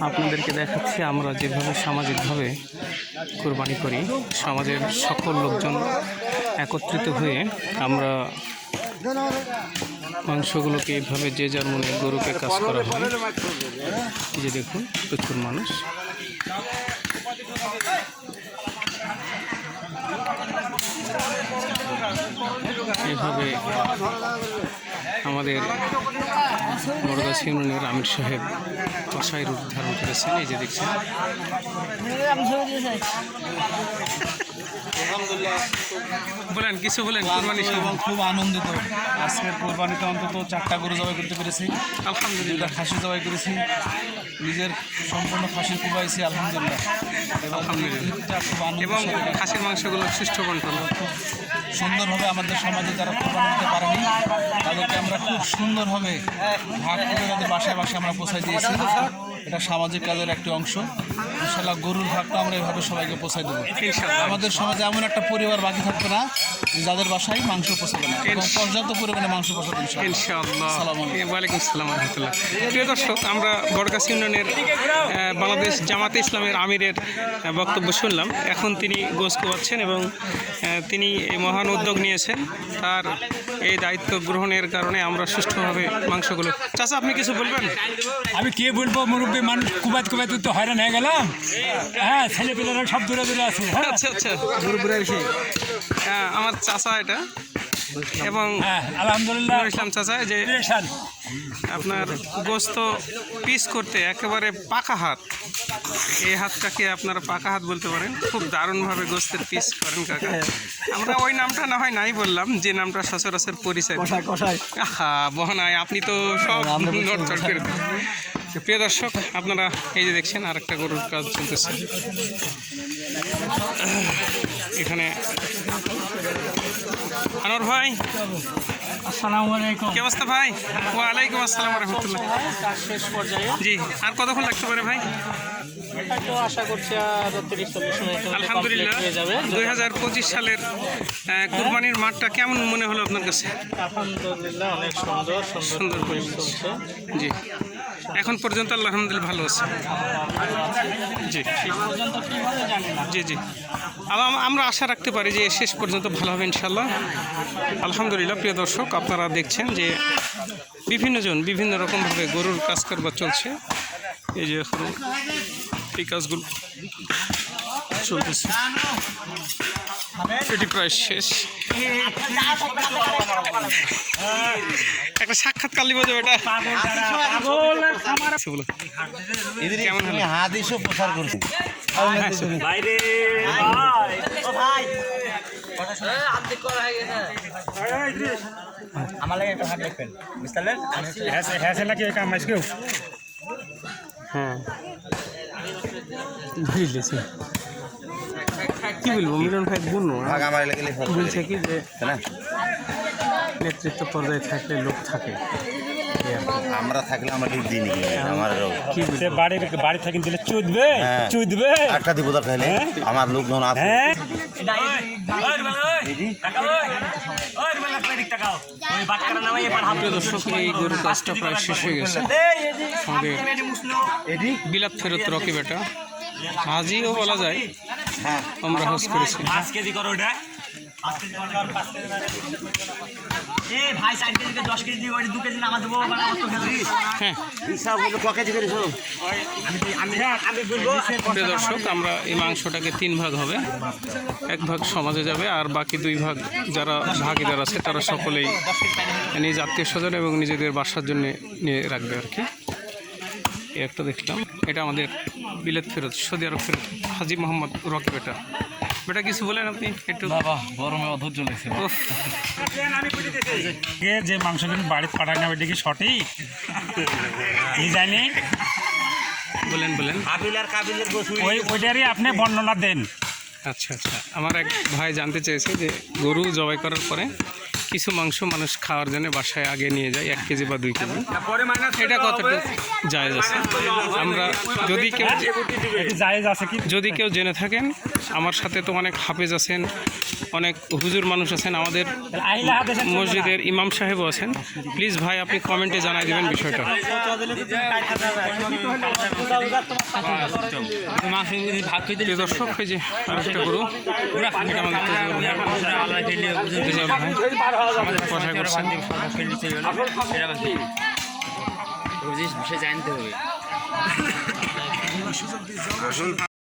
আপনাদেরকে দেখাচ্ছি আমরা যেভাবে সামাজিকভাবে কোরবানি করি। সমাজের সকল লোকজন একত্রিত হয়ে আমরা মাংসগুলোকে এইভাবে যে যার মনে গরুকে কাজ করা হয়। এই যে দেখুন প্রচুর মানুষ। এভাবে আমাদের বড়গাছি ইউনিয়নের আমির সাহেব কসাই রূপ ধারণ করেছেন। এই যে দেখছেন বলেন কিছু বলেন। কোরবানি এবং খুব আনন্দিত। আজকের কোরবানিতে অন্তত 4টা গরু জবাই করতে পেরেছি। আলহামদুলিল্লাহ। খাসি জবাই করেছি, নিজের সম্পূর্ণ খাসি কুবাইছি আলহামদুলিল্লাহ। এবং খাসির মাংসগুলো সুষ্ঠু বন্টন খুব সুন্দরভাবে আমাদের সমাজে যারা কোরবানি দিতে পারেনি তাদেরকে আমরা খুব সুন্দরভাবে ভাগ করে তাদের বাসায় বাসায় আমরা পৌঁছাই দিয়েছি। এটা সামাজিক কাজের একটি অংশ। ইনশাআল্লাহ গরুর ভাগটা আমরা এভাবে সবাইকে পৌঁছাই দেবো। আমাদের সমাজে এমন একটা পরিবার বাকি থাকবে না যাদের বাসায় মাংস পৌঁছাবে না, এবং পর্যাপ্ত পরিমাণে মাংস পৌঁছাবে ইনশাআল্লাহ। ওয়ালাইকুম আসসালাম রাহমাতুল্লাহ। প্রিয় দর্শক, আমরা বড়গাছি ইউনিয়নের বাংলাদেশ জামাতে ইসলামের আমিরের বক্তব্য শুনলাম। এখন তিনি গোশ কোয়াচ্ছেন এবং তিনি এই মহান উদ্যোগ নিয়েছেন। তার এই দায়িত্ব গ্রহণের কারণে আমরা সুষ্ঠুভাবে মাংসগুলো। চাচা, আপনি কিছু বলবেন? আমি কে বলবো, মুরব্বী মানুষ কুবাত তো হয়রান হয়ে গেলাম। হ্যাঁ, ছেলেপেলেরা সব দূরে দূরে আছে। আচ্ছা আচ্ছা, আমার চাচা এটা। এবং আলহামদুলিল্লাহ ইসলাম চাচা যে আপনার গোস্ত পিস করতে একেবারে পাকা হাত, এই হাতটাকে আপনারা পাকা হাত বলতে পারেন। খুব দারুণভাবে গোস্তের পিস করেন কাকা। আমরা ওই নামটা না হয় নাই বললাম, যে নামটা সচরাচর পরিচয়। বহনায় আপনি তো সব নড়চড় করে দেন। প্রিয় দর্শক, আপনারা এই যে দেখছেন আরেকটা গরুর কাজ চলতেছে এখানে। আনোয়ার ভাই, আসসালামু আলাইকুম। কি অবস্থা ভাই? ওয়ালাইকুম আসসালাম রহমতুল্লাহ। শেষ পর্যায়ে জি, আর কতক্ষণ লাগতে পারে ভাই? তো আশা করছি আর 30-40 মিনিট আলহামদুলিল্লাহ। 2025 সালের কুরবানির মাঠটা কেমন মনে হলো আপনার কাছে? আলহামদুলিল্লাহ অনেক সুন্দর পরিবেশ চলছে। জি, এখন পর্যন্ত আলহামদুলিল্লাহ ভালো আছে। জি জি জি, আমরা আশা রাখতে পারি যে শেষ পর্যন্ত ভালো হবে ইনশাল্লাহ। আলহামদুলিল্লাহ। প্রিয় দর্শক, আপনারা দেখছেন যে বিভিন্নজন বিভিন্ন রকমভাবে গরুর কাজ করবার চলছে। এই যে এখন এই কাজগুলো চলতেছে, এটি প্রায় শেষ। একটা সাক্ষাৎকার লিব যাবে এটা। কেমন হলো? হাদিসও প্রচার করছি। আমার লাগে একটা হাত দেখবেন, বুঝলেন? হ্যাঁ, বুঝলেছি। কি বলবো, মিলন ভাই বলছে কি যে নেতৃত্ব পর্যায়ে থাকলে লোক থাকে, আমরা থাকলে আমাকে দিন আমার কি বাড়ি থেকে দিলে চুদবে চুদবে একটা দিব খাইলে আমার লোকজন আছে। দর্শক, এই গরুর কাজটা প্রায় শেষ হয়ে গেছে। আমাদের বিলাত ফেরত রকি বেটা হাজিও বলা যায়, আমরা হজ করেছি। প্রিয় দর্শক, আমরা এই মাংসটাকে 3 ভাগ হবে। 1 ভাগ সমাজে যাবে, আর বাকি 2 ভাগ যারা ভাগিদার আছে তারা সকলেই নিজ আত্মীয় স্বজন এবং নিজেদের বাসার জন্য নিয়ে রাখবে আর কি। একটা দেখলাম, এটা আমাদের বিলেত ফেরত, সৌদি আরব ফেরত হাজি মোহাম্মদ রকি বেটা। বেটা কিছু বলেন আপনি একটু? বাবা, গরমে অধৈর্য লেগেছে। যে মাংসগুলো বাড়িতে পাঠানো হবে এটা কি সঠিক? কি জানি, বলেন। ওইটারই আপনি বর্ণনা দেন। আচ্ছা আচ্ছা, আমার এক ভাই জানতে চেয়েছে যে গরু জবাই করার পরে কিছু মাংস মানুষ খাওয়ার জন্য বাসায় আগে নিয়ে যায় 1 কেজি বা 2 কেজি, এটা কতটুকু জায়েজ আছে? আমরা যদি কেউ জেনে থাকেন, আমার সাথে তো অনেক হাফেজ আছেন, অনেক হুজুর মানুষ আছেন, আমাদের মসজিদের ইমাম সাহেবও আছেন, প্লিজ ভাই আপনি কমেন্টে জানাই দেবেন বিষয়টা। প্রিয় দর্শক, এই যে আরেকটা গরু, এটা আমাদের তেজুল ভাই কথাই করছেন। বিষয় জানতে হবে।